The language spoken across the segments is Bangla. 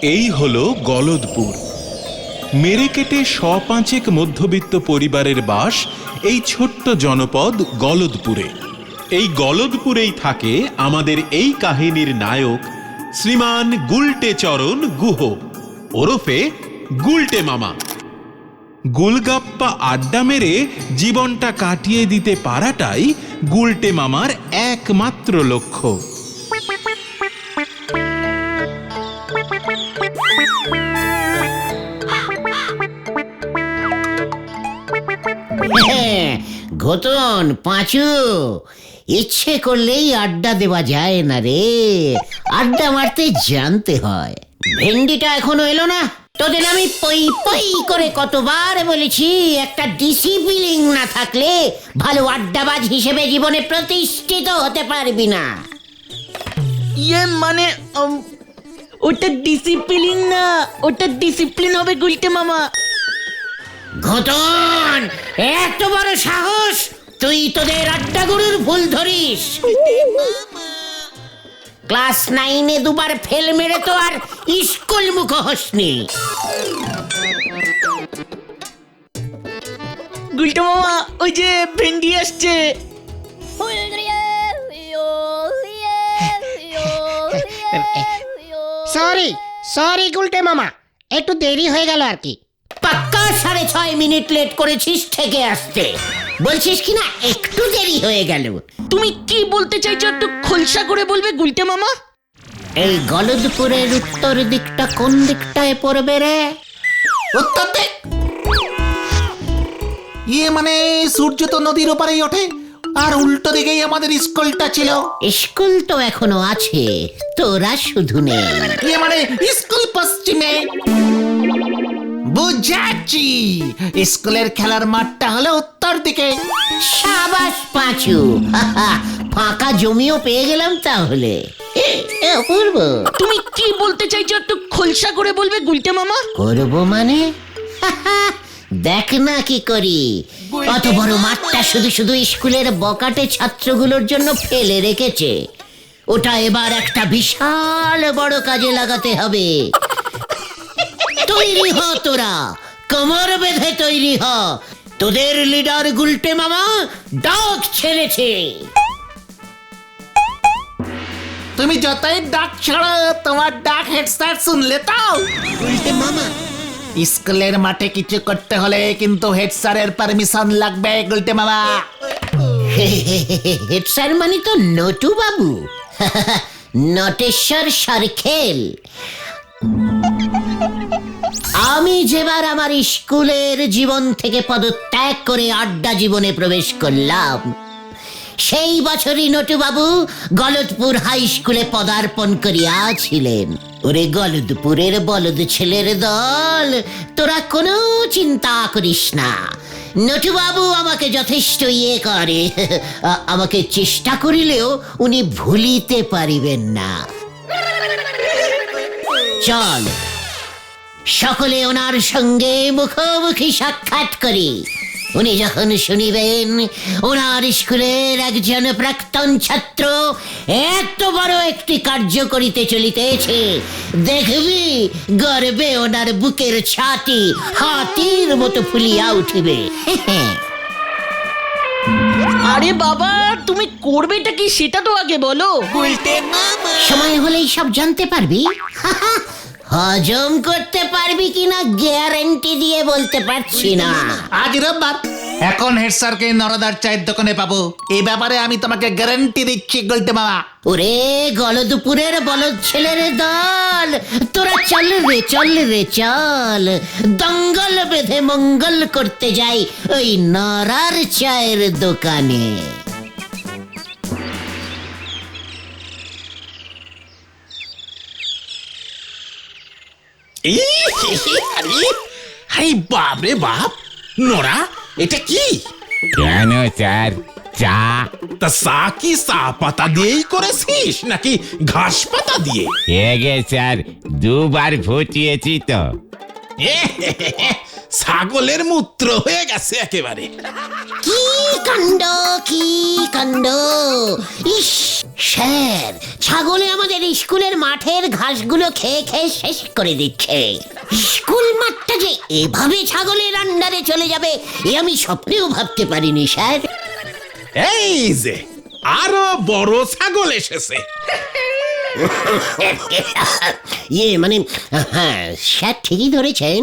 এই হলো গলদপুর। মেরে কেটে ১৫০ মধ্যবিত্ত পরিবারের বাস এই ছোট্ট জনপদ গলদপুরে। এই গলদপুরেই থাকে আমাদের এই কাহিনীর নায়ক শ্রীমান গুলটে চরণ গুহ, ওরফে গুলটে মামা। গুলগাপ্পা আড্ডা মেরে জীবনটা কাটিয়ে দিতে পারাটাই গুলটে মামার একমাত্র লক্ষ্য। ঘটন পাঁচু, ইচ্ছে করলেই আড্ডা দেওয়া যায় না রে, আড্ডা মারতে জানতে হয়। ভেন্ডিটা এখনো এলো না? তোদের আমি পই পই করে কতবার বলেছি, একটা ডিসিপ্লিন না থাকলে ভালো আড্ডাবাজ হিসেবে জীবনে প্রতিষ্ঠিত হতে পারবি না। মানে ওটা ডিসিপ্লিন না, ওটা ডিসিপ্লিন হবে গুলটে মামা। ঘটন, এত বড় সাহস! তুই তোদের আড্ডা গুরুর ভুল ধরিস। ক্লাস 9-এ দুবার ফেল মেরে তো আর স্কুল মুখ হসনি। গুলটে মামা, ওই যে ভেন্ডি আসছে। সরি গুলটে মামা, একটু দেরি হয়ে গেল আর কি। পাক্কা 6.5 মিনিট লেট করেছিস থেকে আসতে, বলছিস কিনা একটু দেরি হয়ে গেল। তুমি কি বলতে চাইছো একটু খোলসা করে বলবে গুলটে মামা? এই গলদপুরের উত্তর দিকটা কোন দিকটায় পড়বে রে? উত্তর দিক? মানে সূর্য তো নদীর ওপারেই ওঠে, আর উল্টো দিকেই আমাদের স্কুলটা ছিল। স্কুল তো এখনো আছে, তোরা শুধু নেই। মানে স্কুল পশ্চিমে। বুঝাচ্ছি, স্কুলের খেলার মাঠটা হলো উত্তর দিকে। সাবাস পাঁচু, ফাঁকা জমিও পেয়ে গেলাম তাহলে। অপূর্ব, তুমি কি বলতে চাইছো একটু খোলসা করে বলবে গুলটে মামা? করবো মানে? দেখ না কি করি। অত বড় মাঠটা শুধু শুধু স্কুলের বকাটে ছাত্রগুলোর জন্য ফেলে রেখেছে, ওটা এবার একটা বিশাল বড় কাজে লাগাতে হবে। তৈরি হ তোরা, কোমর বেঁধে তৈরি হ। তোদের লিডার গুলটে মামা ডাক ছেড়েছে। তুমি যতই ডাক ছাড়ো, তোমার ডাক হেড স্যার শুনলে তাও। গুলটে মামা, স্কুলের মাঠে কিছু করতে হলে কিন্তু হেড স্যারের পারমিশন লাগবে গুলটে মামা। হেড স্যার মানে তো নটু বাবু, নটেশ্বর সরখেল। আমি যেবার আমার স্কুলের জীবন থেকে পদত্যাগ করে আড্ডা জীবনে প্রবেশ করলাম, সেই বছরই নটুবাবু গলদপুর হাই স্কুলে পদার্পণ করিয়াছিলেন। ওরে গলদপুরের বলদ ছেলের দল, তোরা কোনো চিন্তা করিস না। নটুবাবু আমাকে যথেষ্ট করে, আমাকে চেষ্টা করিলেও উনি ভুলিতে পারিবেন না। চল সকলে ওনার সঙ্গে মুখোমুখি সাক্ষাৎ করি। উনি যখন শুনিবেন ওনার স্কুলের একজন প্রাক্তন ছাত্র এত বড় একটি কার্য করিতে চলিতেছে, দেখবি গর্বে ওনার বুকের ছাতি হাতির মতো ফুলিয়া উঠিবে। আরে বাবা, তুমি করবেটা কি সেটা তো আগে বলো। সময় হলেই সব জানতে পারবি। হজম করতে পারবি কিনা গ্যারান্টি দিয়ে বলতে পারছি না। আজ রোববার, এখন হেড স্যারকে নরদার চায়ের দোকানে পাবো, এই ব্যাপারে আমি তোমাকে গ্যারান্টি দিচ্ছি গুলটে মামা। ওরে গলদপুরের বলদ ছেলের দল, তোরা চল রে চল রে চল, দঙ্গল বেঁধে মঙ্গল করতে যাই ওই নরার চায়ের দোকানে। আরে বাপ রে বাপ, নোরা এটা কি? কেন স্যার, চা? তা চা কি চা পাতা দিয়েই করেছিস নাকি ঘাস পাতা দিয়ে? গে স্যার, 2 বার ফুটিয়েছি তো। ছাগলের মূত্র হয়ে গেছে একেবারে। কি কাণ্ড কি কাণ্ড! ইস স্যার, ছাগলে আমাদের স্কুলের মাঠের ঘাসগুলো খেয়ে খেয়ে শেষ করে দিচ্ছে। স্কুল মাঠটা যে এভাবে ছাগলের আন্ডারে চলে যাবে এ আমি স্বপ্নেও ভাবতে পারিনি স্যার। এই যে আরো বড় ছাগল এসেছে। মানে হ্যাঁ স্যার, ঠিকই ধরেছেন,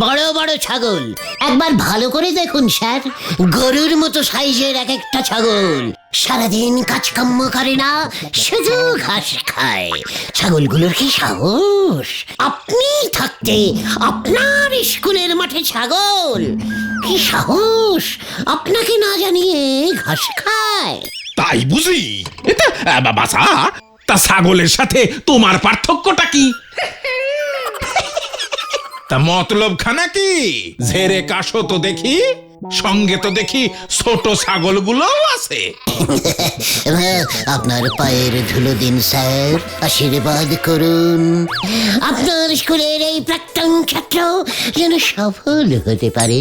বড় বড় ছাগল। একবার ভালো করে দেখুন স্যার, গরুর মতো সাইজের এক একটা ছাগল। সারাদিন কাজকর্ম করে না, শুধু ঘাস খায়। ছাগলগুলোর কি সাহস! আপনি থাকতে আপনার স্কুলের মাঠে ছাগল, কি সাহস! আপনাকে না জানিয়ে ঘাস খায়। তাই বুঝি? এটা বাসা, তা ছাগলের সাথে তোমার পার্থক্যটা কি? তা মতলব খানা কি? ঝেড়ে কাশো তো দেখি, সঙ্গে তো দেখি ছোট ছাগলগুলোও আছে। আপনার পায়ের ধুলো দিন স্যার, আশীর্বাদ করুন আপনার স্কুলের এই প্রাক্তন ছাত্র যেন সফল হতে পারে।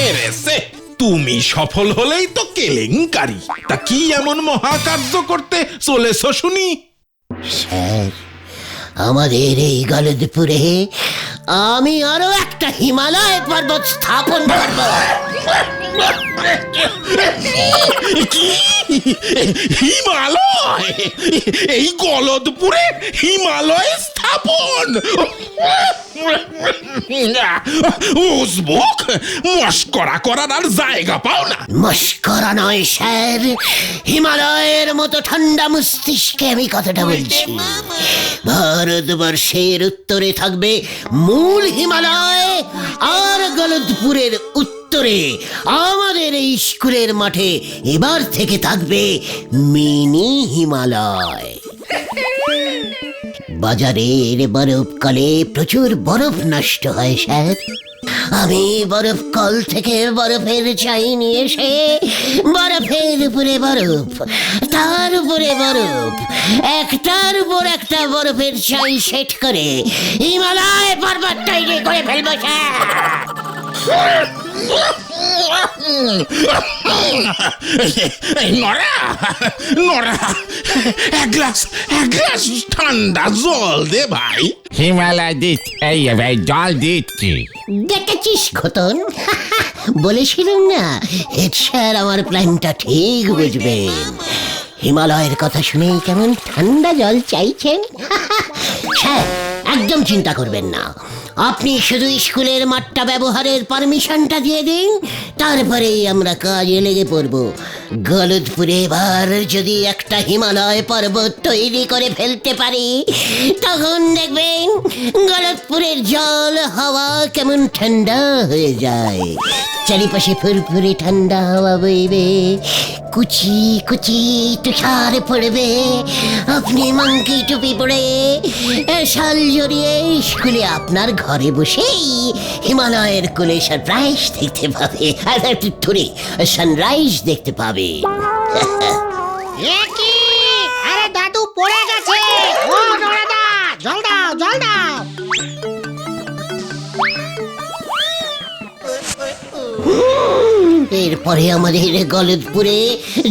এরেছে, তুমি সফল হলেই তো কেলেঙ্কারি। তা কি এমন মহাকার্য করতে চলেছো শুনি? স্যার, আমাদের এই গলদপুরে আমি আরো একটা হিমালয় পর্বত স্থাপন করব। কি? হিমালয়? এই গলদপুরে হিমালয় স্থাপন? উজবুক, মস্করা করার আর জায়গা পাও না। মস্করা নয় স্যার, হিমালয়ের মতো ঠান্ডা মস্তিষ্কে আমি কথাটা বলছি। ভারতবর্ষের উত্তরে থাকবে মূল হিমালয়, আর গলদপুরের উত্তরে আমাদের এই স্কুলের মাঠে এবার থেকে থাকবে মিনি হিমালয়। বাজারের বরফকালে প্রচুর বরফ নষ্ট হয় স্যার। আমি বরফ কল থেকে বরফের চাই নিয়ে এসে বরফের উপরে বরফ, তার উপরে বরফ, একটার উপর একটা বরফের চাই সেট করে হিমালয় পর্বত তৈরি করে ফেলবো স্যার। নরা, নরা, এক গ্লাস ঠান্ডা জল দে ভাই। হিমালয় দিচ্ছি, এই ভাই জল দিচ্ছি। দেখেছিস খতন, বলেছিলাম না হেড স্যার আমার প্ল্যানটা ঠিক বুঝবেন। হিমালয়ের কথা শুনে কেমন ঠান্ডা জল চাইছেন। স্যার, একদম চিন্তা করবেন না, আপনি শুধু স্কুলের মাঠটা ব্যবহারের পারমিশনটা দিয়ে দিন, তারপরেই আমরা কাজে লেগে পড়ব। গলদপুরে এবার যদি একটা হিমালয় পর্বত তৈরি করে ফেলতে পারি, তখন দেখবেন গলদপুরের জল হাওয়া কেমন ঠান্ডা হয়ে যায়। চারিপাশে ফুরফুরে ঠান্ডা হাওয়া বইবে, কুচি কুচি তুষার পড়বে, আপনি মাংকি টুপি পরে শাল জড়িয়ে স্কুলে আপনার ঘরে বসেই হিমালয়ের কোলে সানরাইজ দেখতে পাবে। সানরাইজ দেখতে পাবে। এ কি? আরে দাদু পড়ে গেছে! ও নরাদা, জল দাও, জল দাও! এরপরে আমাদের গলদপুরে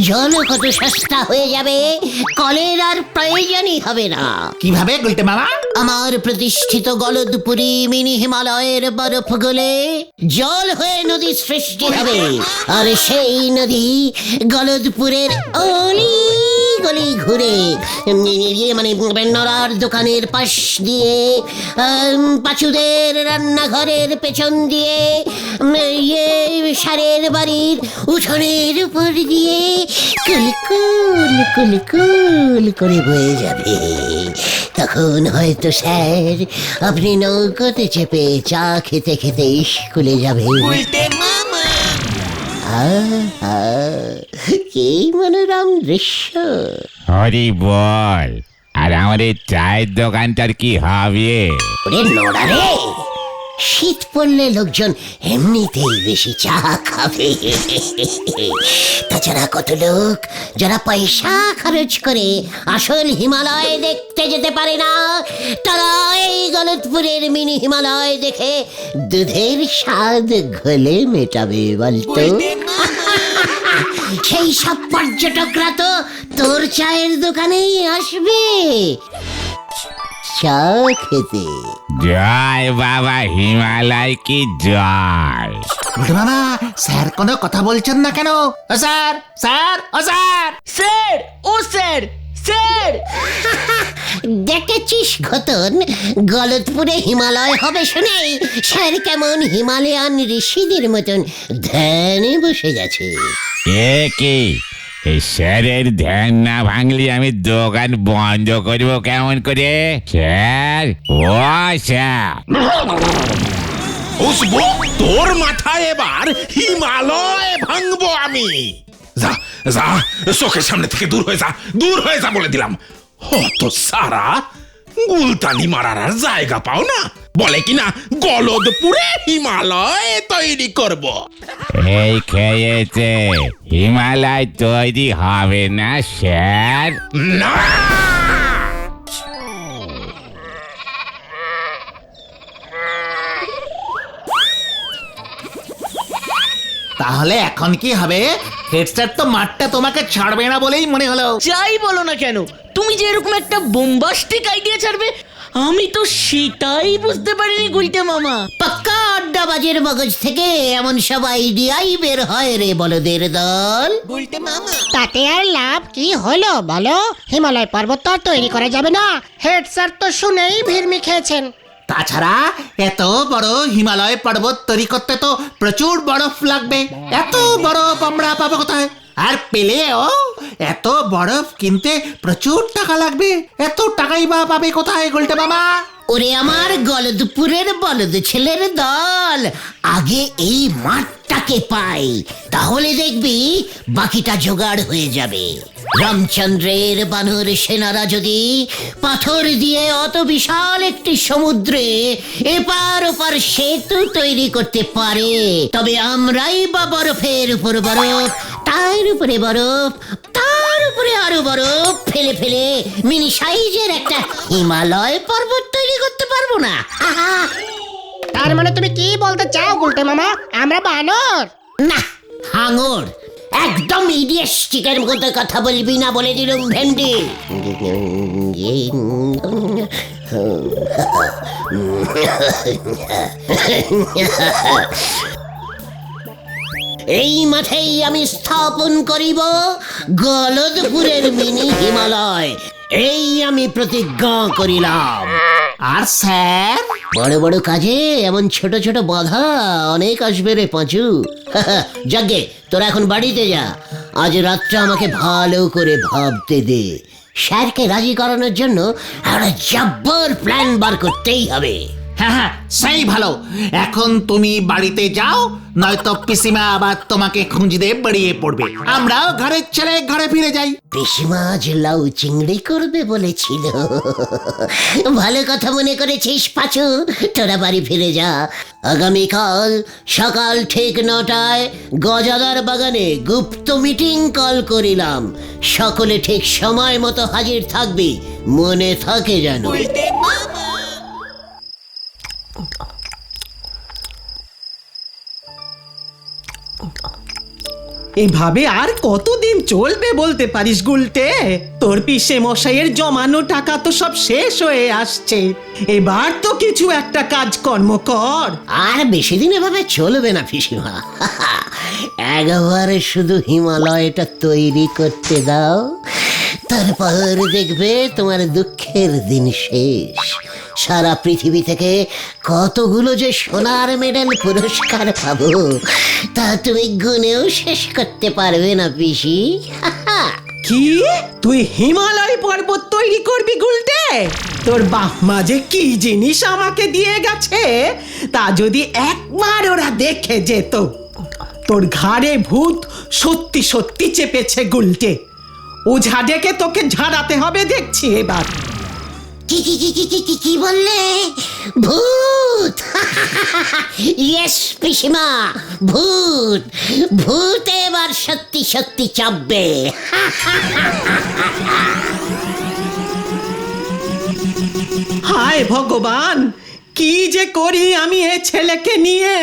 জল কত সস্তা হয়ে যাবে, কলের আর প্রয়োজনই হবে না। কিভাবে গুলটে মামা? আমার প্রতিষ্ঠিত গলদপুরি মিনি হিমালয়ের বরফ গলে জল হয়ে নদী সৃষ্টি হবে, আর সেই নদী গলদপুরের অলি গলি ঘুরে মানে নরার দোকানের পাশ দিয়ে, পাঁচুদের রান্নাঘরের পেছন দিয়ে, সারের বাড়ির উঠোনের উপর দিয়ে কুলকুল কুলকুল করে বয়ে যাবে। তখন হয়তো স্যার আপনি নৌকোতে চেপে চা খেতে খেতে স্কুলে যাবেন। কি মনোরম দৃশ্য! হরি বল, আর আমাদের চায়ের দোকানটার কি হবে? ওরে নোড়া রে, শীত পড়লে লোকজন এমনিতেই বেশি চা খাবে। তাছাড়া কত লোক যারা পয়সা খরচ করে আসল হিমালয় দেখতে যেতে পারে না, তারা এই গলদপুরের মিনি হিমালয় দেখে দুধের স্বাদ ঘোলে মেটাবে বলতো। সেই সব পর্যটকরা তো তোর চায়ের দোকানেই আসবে চা খেতে। জয় বাবা হিমালয় কি জয়। গুলটে মামা, স্যার কোনো কথা বলছেন না কেন? ও স্যার, স্যার, ও স্যার। স্যার, ও স্যার, স্যার। দেখেছিস ঘতন, গলতপুরে হিমালয় হবে শুনেই স্যার কেমন হিমালয়ান ঋষিদের মতন ধ্যানে বসে গেছে। এ কি, এই স্যারের ধ্যান না ভাঙলি আমি দোকান বন্ধ করব কেমন করে? স্যার, ও স্যার। বুঝবো তোর মাথায় এবার হিমালয় ভাঙবো আমি। যা যা, চোখের সামনে থেকে দূর হয়ে যা, দূর হয়ে যা বলে দিলাম। হত সারা, গুলতানি মারার আর জায়গা পাও না, বলে কিনা গলদপুরে হিমালয় তৈরি করব। এই খেয়েছে, হিমালয় তৈরি হবে না স্যার। না, তাহলে এখন কি হবে? হেড স্যার তো মাঠটা তোমাকে ছাড়বে না বলেই মনে হলো। যাই বলো না কেন, তুমি যে এরকম একটা বোম্বাস্টিক আইডিয়া ছাড়বে আমি তো সেটাই বুঝতে পারিনি গুলটে মামা। পাক্কা আড্ডাবাজের মগজ থেকে এমন সব আইডিয়াই বের হয় রে বলদের দল। তাতে আর লাভ কি হলো বলো? হিমালয় পর্বত তো আর তৈরি করা যাবে না। হেড স্যার তো শুনেই ভিড়মি খেয়েছেন। তাছাড়া এত বড় হিমালয় পর্বত তৈরি করতে তো প্রচুর বরফ লাগবে। এত বরফ আমরা পাবো কোথায়? আর পেলেও এত বরফ কিনতে প্রচুর টাকা লাগবে। এত টাকাই বা পাবে কোথায় গুলটে মামা? ওরে আমার গলদপুরের বলদ ছেলের দল, আগে এই মাঠটাকে পাই, তাহলে দেখবি বাকিটা জোগাড় হয়ে যাবে। রামচন্দ্রের বানর সেনারা যদি পাথর দিয়ে অত বিশাল একটি সমুদ্রে এপার ওপার সেতু তৈরি করতে পারে, তবে আমরাই বা বরফের উপর বরফ, তার উপরে বরফ, তার উপরে আরো বরফ ফেলে ফেলে মিনি সাইজের একটা হিমালয় পর্বত তৈরি করতে পারবো না? আহা! তার মানে তুমি কি বলতে চাও গুলটে মামা? আমরা বানর? না, হাঙর, একদম ইডিয়েস্টিকের মতো কথা বলবি না বলে দিলুম ভেন্ডি। এই মাঠেই আমি স্থাপন করিব গলদপুরের মিনি হিমালয়, এই আমি প্রতিজ্ঞা করিলাম। আর স্যার? বড় বড় কাজে এমন ছোট ছোট বাধা অনেক আসবে রে পাঁচু। যাগে, তোরা এখন বাড়িতে যা, আজ রাতটা আমাকে ভালো করে ভাবতে দে। স্যারকে রাজি করানোর জন্য একটা জব্বর প্ল্যান বার করতেই হবে। হ্যাঁ হ্যাঁ, সেই ভালো। এখন তুমি বাড়িতে যাও, নয়তো পিসিমা আবার তোমাকে খুঁজতে বেরিয়ে পড়বে। আমরাও ঘরের ছেলে ঘরে ফিরে যাই। পিসিমা আজ লাউ চিংড়ি করবে বলেছিল। ভালো কথা মনে করেছিস পাঁচু, তোরা বাড়ি ফিরে যা। আগামীকাল সকাল ঠিক 9টায় গজাদার বাগানে গুপ্ত মিটিং কল করিলাম। সকলে ঠিক সময় মতো হাজির থাকবি, মনে থাকে যেন। এভাবে আর কতদিন চলবে বলতে পারিস গুলটে? তোর পিসে মশাইয়ের জমানো টাকা তো সব শেষ হয়ে আসছে, এবার তো কিছু একটা কাজকর্ম কর। আর বেশি দিন এভাবে চলবে না পিসিমা। একবারে শুধু হিমালয়টা তৈরি করতে দাও, তারপর দেখবে তোমার দুঃখের দিন শেষ। সারা পৃথিবী থেকে কতগুলো যে সোনার মেডেল পুরস্কার পাবো তা তুমি গুনেও শেষ করতে পারবে না পিসি। কি, তুই হিমালয় পর্বত তৈরি করবি গুলটে? তোর বাপমা যে কি জিনিস আমাকে দিয়ে গেছে তা যদি একবার ওরা দেখে যেত। তোর ঘাড়ে ভূত সত্যি সত্যি চেপেছে গুলটে। ওঝা ডেকে তোকে ঝাড়াতে হবে দেখছি এবার। কি কি কি কি কি কি কি বললে? ভূত? ইয়েস পিসিমা, ভূত। ভূত এবার সত্যি সত্যি চাপবে। হায় ভগবান, কি যে করি আমি এ ছেলেকে নিয়ে।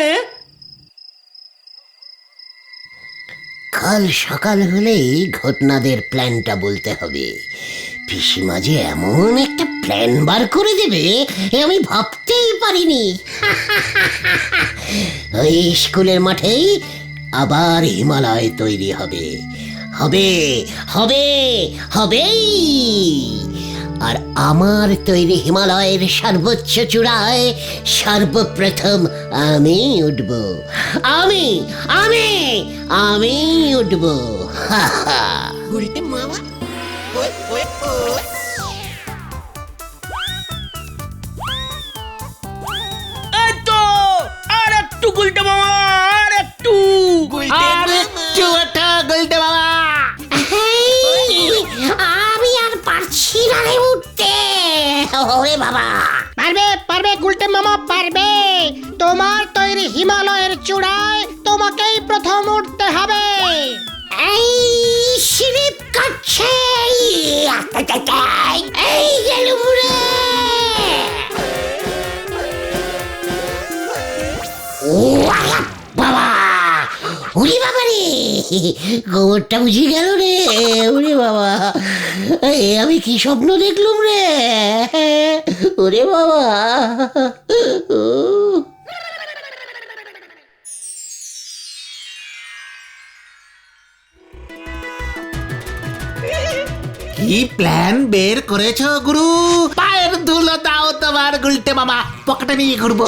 কাল সকাল হলেই ঘটনাদের প্ল্যানটা বলতে হবে। পিসিমা যে এমন একটা প্ল্যান বার করে দেবে এ আমি ভাবতেই পারিনি। ওই স্কুলের মাঠেই আবার হিমালয় তৈরি হবে, হবে হবে হবেই। আর আমার তৈরি হিমালয়ের সর্বোচ্চ চূড়ায় সর্বপ্রথম আমি উঠব, আমি আমি আমি উঠব। হা হা। এই তো আর একটু গুলটে মামা, আর একটু। আমি আর পারছি না রে উঠতে। ওরে বাবা, পারবে পারবে গুলটে মামা পারবে। তোমার তৈরি হিমালয়ের চূড়ায় তোমাকেই প্রথম উঠতে হবে। এই স্লিপ কাটছে, এই গেলুম রে। ও বাবা, উড়ি বাবা রে, গোবরটা বুঝি গেল রে। উড়ি বাবা, আমি কি স্বপ্ন দেখলুম রে। ওরে বাবা, কি প্ল্যান বের করেছো গুরু? পায়ের ধুলো দাও তোমার গুলটে মামা, পকেটে নিয়ে ঘুরবো।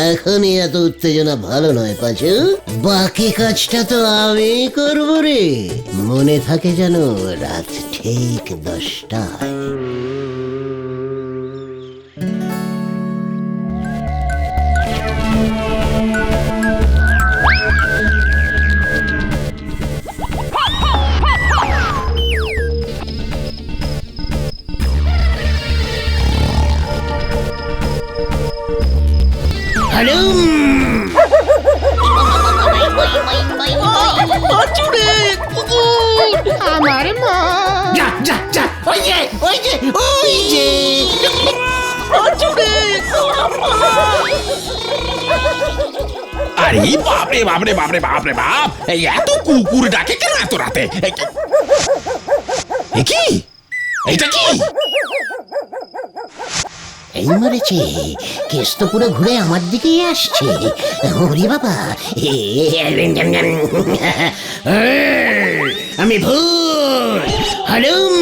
এখনই এত উত্তেজনা ভালো নয় পাঁচু। বাকি কাজটা তো আমি করবো রে। মনে থাকে যেন রাত ঠিক 10টায়। আমার মা যা যা যা, ওই যে ওই যে ওই যে। আরে বাপরে বাপরে বাপরে বাপরে বাপ, এই এত কুকুর ডাকে কেন এত রাতে? এ কি, এইটা কি? এই মরেছে, কেস তো পুরো ঘুরে আমার দিকেই আসছে। ওরে বাবা, আমি ভূত হলুম।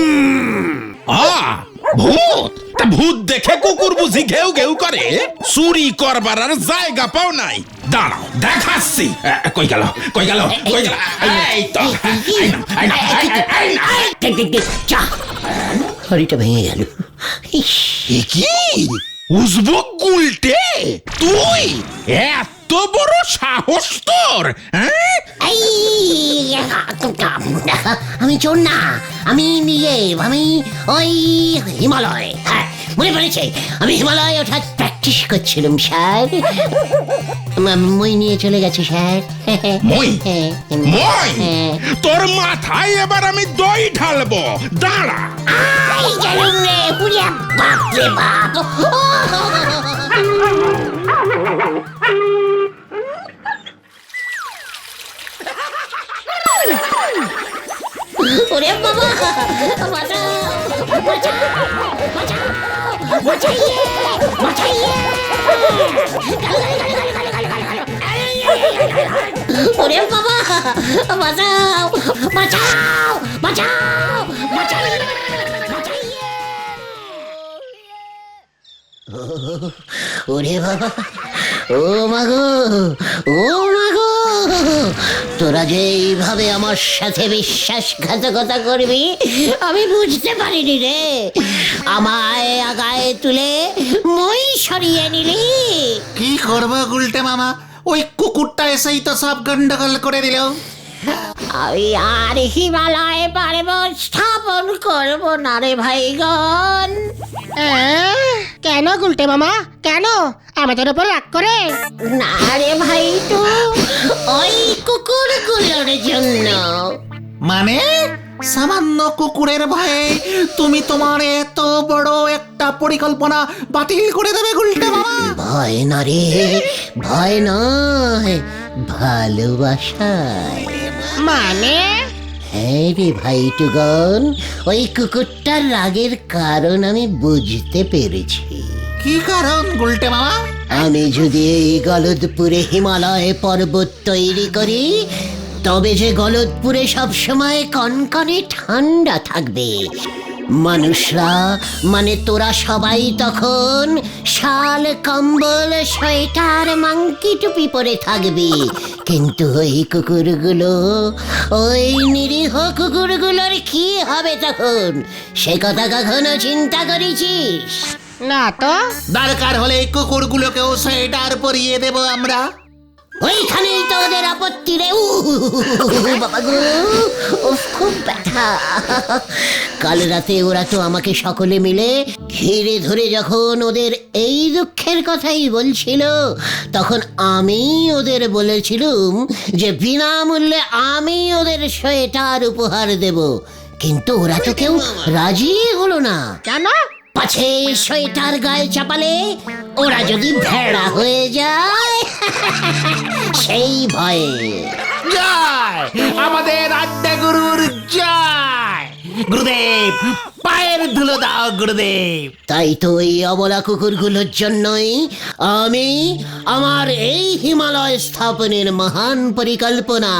ভূত? তা ভূত দেখে কুকুর বুঝি ঘেউ ঘেউ করে? চুরি করবার আর জায়গা পাও নাই। দাঁড়াও দেখাচ্ছি। কই গেল কই গেল কই গেল? এই তো, চা, হরিটা ভেঙে গেল। এ কি উজবুক গুলটে, তুই এত বড় সাহস তোর? আমি চোর না, আমি নিজে, আমি ওই হিমালয়। হ্যাঁ, মনে পড়েছে, আমি হিমালয় ওঠার প্র্যাকটিস করছিলাম স্যার। মই নিয়ে চলে গেছে স্যার। মই মই তোর মাথায় এবার আমি দই ঢালবো, দাঁড়া। আই গেলুম রে, পুরিয়া বাপ রে বাপ। ওরে বাবা, বাঁচাও, বাঁচাও, বাঁচাও, বাঁচাইয়ে, বাঁচাইয়ে। ওরে বাবা, বাঁচাও, বাঁচাও, বাঁচাও, বাঁচাইয়ে, বাঁচাইয়ে। ওরে বাবা, ও মাগো, ও মাগো, তোরা যে এইভাবে আমার সাথে বিশ্বাসঘাতকতা করবি আমি বুঝতে পারিনি রে। আমায় আগায় তুলে মই সরিয়ে নিলি। কি করবো গুলটে মামা, ওই কুকুরটা এসেই তো সব গন্ডগোল করে দিল। আমি আর হিমালয় পর্বত স্থাপন করব না রে ভাইগণ। কেন গুলটে মামা, কেন আমাদের উপর রাগ করে? না রে ভাই, তো ওই কুকুরগুলোর জন্য। মানে সামান্য কুকুরের ভয়ে তুমি তোমার এত বড় একটা পরিকল্পনা বাতিল করে দেবে গুলটে মামা? ভয় না রে, ভয় নয়, ভালোবাসায়। মানে হ্যাঁ রে ভাই টুগন, ওই কুকুরটার রাগের কারণ আমি বুঝতে পেরেছি। কি কারণ গুলটে মামা? আমি যদি এই গলদপুরে হিমালয় পর্বত তৈরি করি, তবে যে গলদপুরে সবসময় কনকনে ঠান্ডা থাকবে। মানুষরা মানে তোরা সবাই তখন শাল, কম্বল, সোয়েটার, মাংকি টুপি পরে থাকবি, কিন্তু ওই কুকুরগুলো, ওই নিরীহ কুকুরগুলোর কি হবে তখন, সে কথা কখনো চিন্তা করেছিস? না তো। দরকার হলে এই কুকুরগুলোকেও সোয়েটার পরিয়ে দেব আমরা। ওইখানেই তো ওদের আপত্তি রে। বাবা গো, উফ, খুব ব্যথা। কাল রাতে ওরা তো আমাকে সকলে মিলে ঘিরে ধরে যখন ওদের এই দুঃখের কথাই বলছিল, তখন আমি ওদের বলেছিলুম যে বিনামূল্যে আমি ওদের সোয়েটার উপহার দেব, কিন্তু ওরা তো কেউ রাজি হলো না। কেন? পাছে সোয়েটার গায়ে চাপালে ওরা যদি ভেড়া হয়ে যায়, সেই ভয়ে। জয় আমাদের আড্ডা গুরুর জয়। গুরুদেব, পায়ের ধুলো দাও গুরুদেব। তাই তো এই অবলা কুকুরগুলোর জন্যই আমি আমার এই হিমালয় স্থাপনের মহান পরিকল্পনা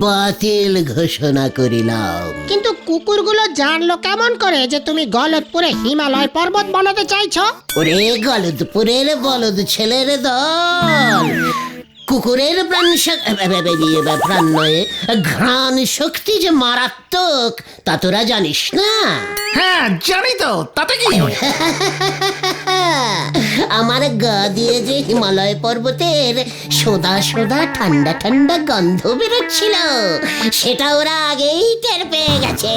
বাতিল ঘোষণা করিলাম। কিন্তু কুকুরগুলো জানলো কেমন করে যে তুমি গলদপুরে হিমালয় পর্বত বানাতে চাইছো? ওরে গলদপুরের বলদ ছেলের দল, কুকুরের প্রাণ নয়, ঘ্রাণ শক্তি যে মারাত্মক তা তোরা জানিস না? হ্যাঁ জানি তো, তাতে কি? আমার গা দিয়ে যে হিমালয় পর্বতের সোদা সোদা ঠান্ডা ঠান্ডা গন্ধ বেরোচ্ছিল, সেটা ওরা আগেই টের পেয়ে গেছে।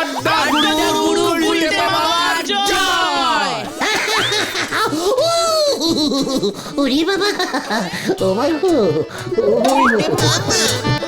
আড্ডা গুরু গুলটে মামার জয়। ওরে বাবা, ও বাবা, ও বাবা।